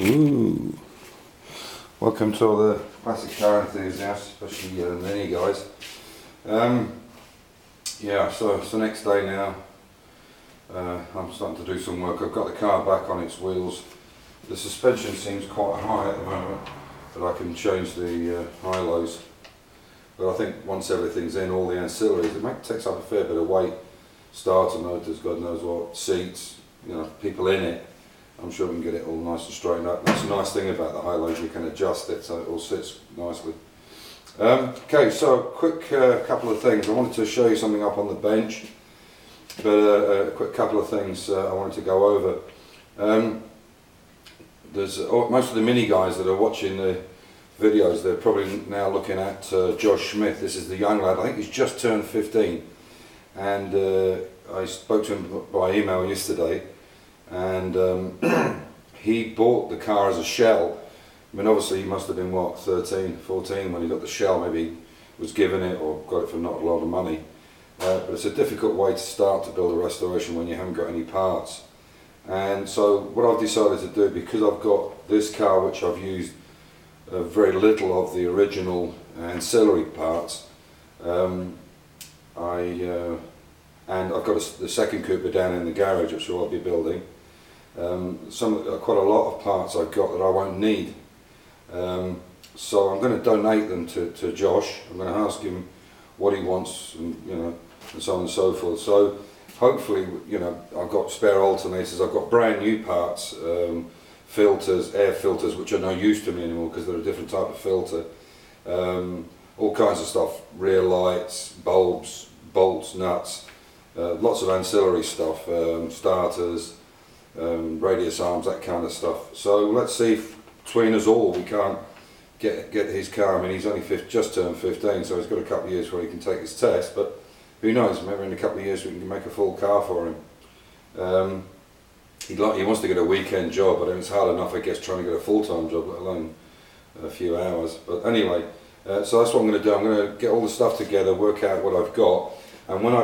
Ooh. Welcome to all the classic car enthusiasts, especially the mini guys. Yeah, so it's the next day now. I'm starting to do some work. I've got the car back on its wheels. The suspension seems quite high at the moment, but I can change the high-lows. But I think once everything's in, all the ancillaries, it takes up a fair bit of weight. Starter motors, God knows what, seats, you know, people in it. I'm sure we can get it all nice and straightened up. That's a nice thing about the high-lows, you can adjust it so it all sits nicely. Okay, so quick couple of things. I wanted to show you something up on the bench, but a quick couple of things I wanted to go over. There's most of the mini guys that are watching the videos, they're probably now looking at Josh Smith. This is the young lad, I think he's just turned 15, and I spoke to him by email yesterday, and he bought the car as a shell. I mean, obviously he must have been, what, 13, 14 when he got the shell. Maybe he was given it or got it for not a lot of money. But it's a difficult way to start to build a restoration when you haven't got any parts. And so what I've decided to do, because I've got this car which I've used very little of the original ancillary parts, and I've got the second Cooper down in the garage which I'll be building. Quite a lot of parts I've got that I won't need. So I'm going to donate them to Josh. I'm going to ask him what he wants, and and so on and so forth. So hopefully, I've got spare alternators. I've got brand new parts, filters, air filters, which are no use to me anymore because they're a different type of filter. All kinds of stuff: rear lights, bulbs, bolts, nuts, lots of ancillary stuff, starters, radius arms, that kind of stuff. So let's see if between us all we can't get his car. I mean, he's only just turned 15, so he's got a couple of years where he can take his test, but who knows, maybe in a couple of years we can make a full car for him. He wants to get a weekend job, but it's hard enough, I guess, trying to get a full-time job, let alone a few hours. But anyway, so that's what I'm going to do. I'm going to get all the stuff together, work out what I've got, and when I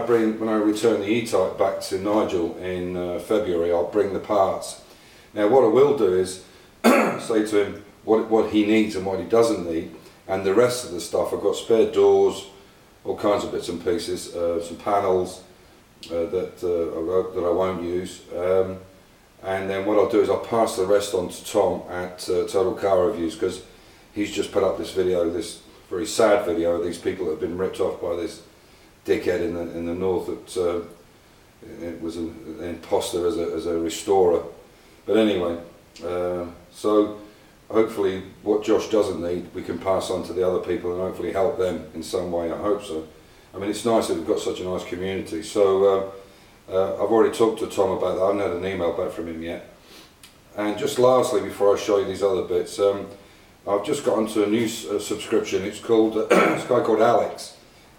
return the E-Type back to Nigel in February, I'll bring the parts. Now what I will do is say to him what he needs and what he doesn't need, and the rest of the stuff, I've got spare doors, all kinds of bits and pieces, some panels that I won't use, and then what I'll do is I'll pass the rest on to Tom at Total Car Reviews, because he's just put up this video, this very sad video of these people that have been ripped off by this dickhead in the north that it was an imposter as a restorer. But anyway, so hopefully what Josh doesn't need we can pass on to the other people and hopefully help them in some way. I hope so. I mean, it's nice that we've got such a nice community. So I've already talked to Tom about that. I haven't had an email back from him yet. And just lastly, before I show you these other bits, I've just got onto a new subscription. It's called this guy called Alex,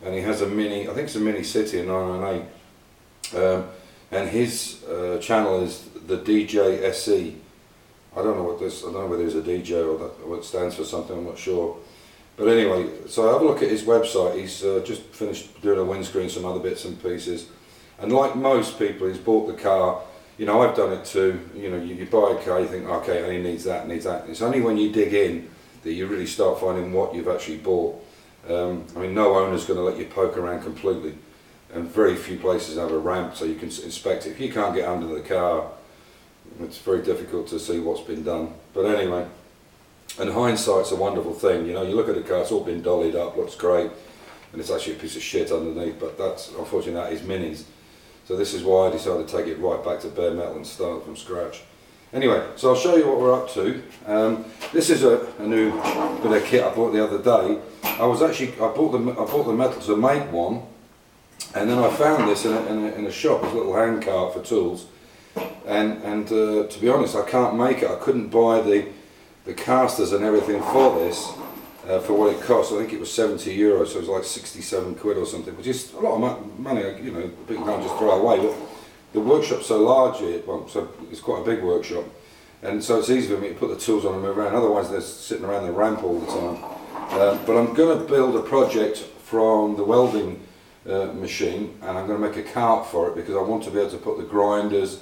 and he has a mini, I think it's a Mini City in 998, and his channel is the DJ SE. I don't know whether it's a DJ or what it stands for something, I'm not sure. But anyway, so have a look at his website. He's just finished doing a windscreen, some other bits and pieces. And like most people, he's bought the car. I've done it too. You buy a car, you think, okay, it only needs that, needs that. It's only when you dig in that you really start finding what you've actually bought. I mean, no owner's going to let you poke around completely. And very few places have a ramp so you can inspect it. If you can't get under the car, it's very difficult to see what's been done. But anyway, and hindsight's a wonderful thing. You look at the car, it's all been dollied up, looks great, and it's actually a piece of shit underneath, but that's, unfortunately, that is Minis. So this is why I decided to take it right back to bare metal and start from scratch. Anyway, so I'll show you what we're up to. This is a new bit of kit I bought the other day. I bought the metal to make one, and then I found this in a shop, this little hand cart for tools. And to be honest, I can't make it. I couldn't buy the casters and everything for this for what it cost. I think it was €70, so it was like 67 quid or something, which is a lot of money. People can't just throw away. But the workshop's so large here, so it's quite a big workshop, and so it's easy for me to put the tools on and move around. Otherwise, they're sitting around the ramp all the time. But I'm going to build a project from the welding machine, and I'm going to make a cart for it because I want to be able to put the grinders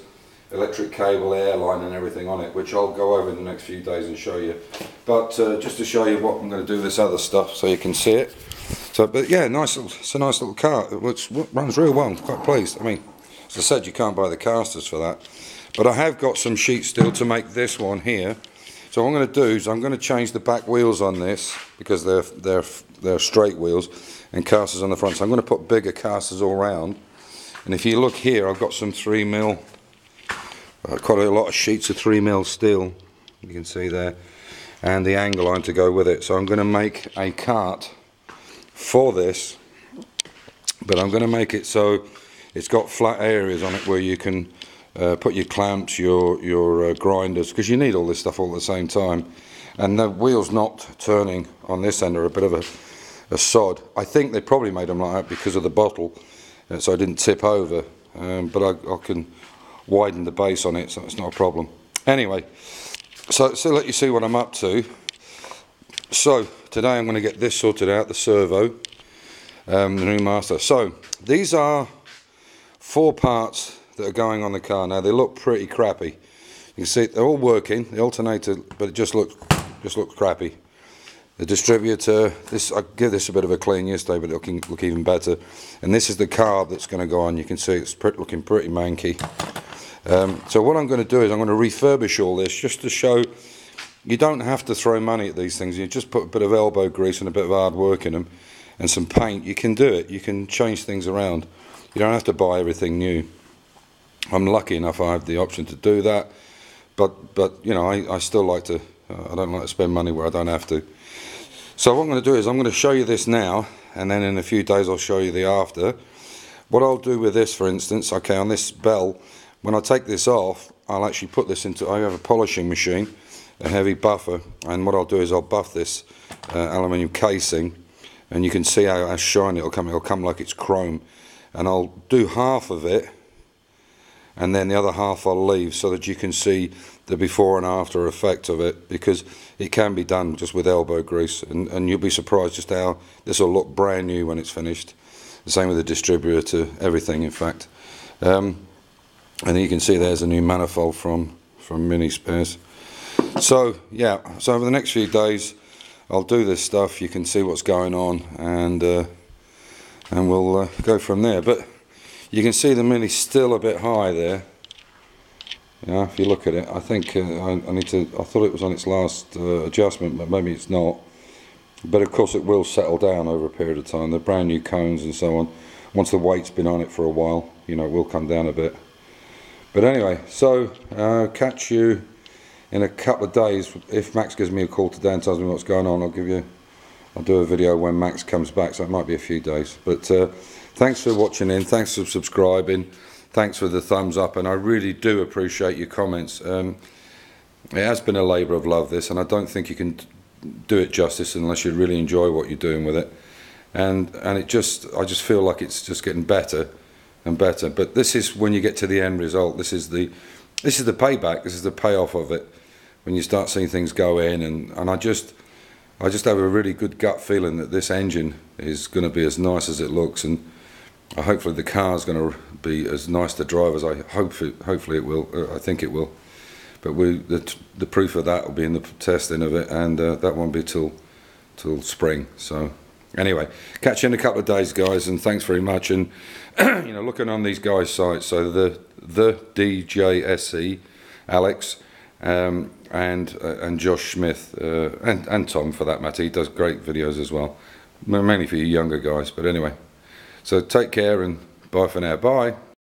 electric cable, air line and everything on it, which I'll go over in the next few days and show you. But just to show you what I'm going to do with this other stuff so you can see it. So, but yeah, it's a nice little car which runs real well. I'm quite pleased. I mean, as I said, you can't buy the casters for that. But I have got some sheet steel to make this one here. So what I'm going to do is I'm going to change the back wheels on this because they're straight wheels and casters on the front. So I'm going to put bigger casters all around. And if you look here, I've got some 3mm, quite a lot of sheets of 3mm steel. You can see there, and the angle line to go with it. So I'm going to make a cart for this, but I'm going to make it so it's got flat areas on it where you can put your clamps, your grinders, because you need all this stuff all at the same time. And the wheels not turning on this end are a bit of a sod. I think they probably made them like that because of the bottle, so I didn't tip over. But I can widen the base on it, so it's not a problem. Anyway, so let you see what I'm up to. So today I'm going to get this sorted out, the servo, the new master. So these are 4 parts that are going on the car. Now they look pretty crappy. You can see they're all working, the alternator, but it just looks crappy. The distributor, I give this a bit of a clean yesterday, but it'll look even better. And this is the carb that's going to go on. You can see it's looking pretty manky. So what I'm going to do is I'm going to refurbish all this just to show you don't have to throw money at these things. You just put a bit of elbow grease and a bit of hard work in them and some paint. You can do it. You can change things around. You don't have to buy everything new. I'm lucky enough I have the option to do that, but you know, I still like to, I don't like to spend money where I don't have to. So what I'm going to do is I'm going to show you this now, and then in a few days I'll show you the after. What I'll do with this, for instance, okay, on this bell, when I take this off, I'll actually put this into, I have a polishing machine, a heavy buffer, and what I'll do is I'll buff this aluminium casing, and you can see how shiny it'll come like it's chrome. And I'll do half of it, and then the other half I'll leave so that you can see the before and after effect of it, because it can be done just with elbow grease, and you'll be surprised just how this will look brand new when it's finished. The same with the distributor, everything in fact. And then you can see there's a new manifold from Mini Spares. So yeah, so over the next few days I'll do this stuff, you can see what's going on, and we'll go from there. But you can see the Mini's still a bit high there. Yeah, if you look at it, I think I thought it was on its last adjustment, but maybe it's not. But of course it will settle down over a period of time. They're brand new cones and so on. Once the weight's been on it for a while, you know, it will come down a bit. But anyway, so catch you in a couple of days. If Max gives me a call today and tells me what's going on, I'll do a video when Max comes back, so it might be a few days. But thanks for watching in, thanks for subscribing, thanks for the thumbs up, and I really do appreciate your comments. It has been a labour of love, this, and I don't think you can do it justice unless you really enjoy what you're doing with it. And I just feel like it's just getting better and better. But this is when you get to the end result. This is the payback. This is the payoff of it. When you start seeing things go in, and I just have a really good gut feeling that this engine is going to be as nice as it looks, and hopefully the car is going to be as nice to drive as I hopefully it will. I think it will. But the proof of that will be in the testing of it, and that won't be till spring. So anyway, catch you in a couple of days, guys, and thanks very much. And you know, looking on these guys' sites, so the DJSE, Alex, and Josh Smith, and Tom for that matter. He does great videos as well, mainly for you younger guys. But anyway, so take care and bye for now. Bye.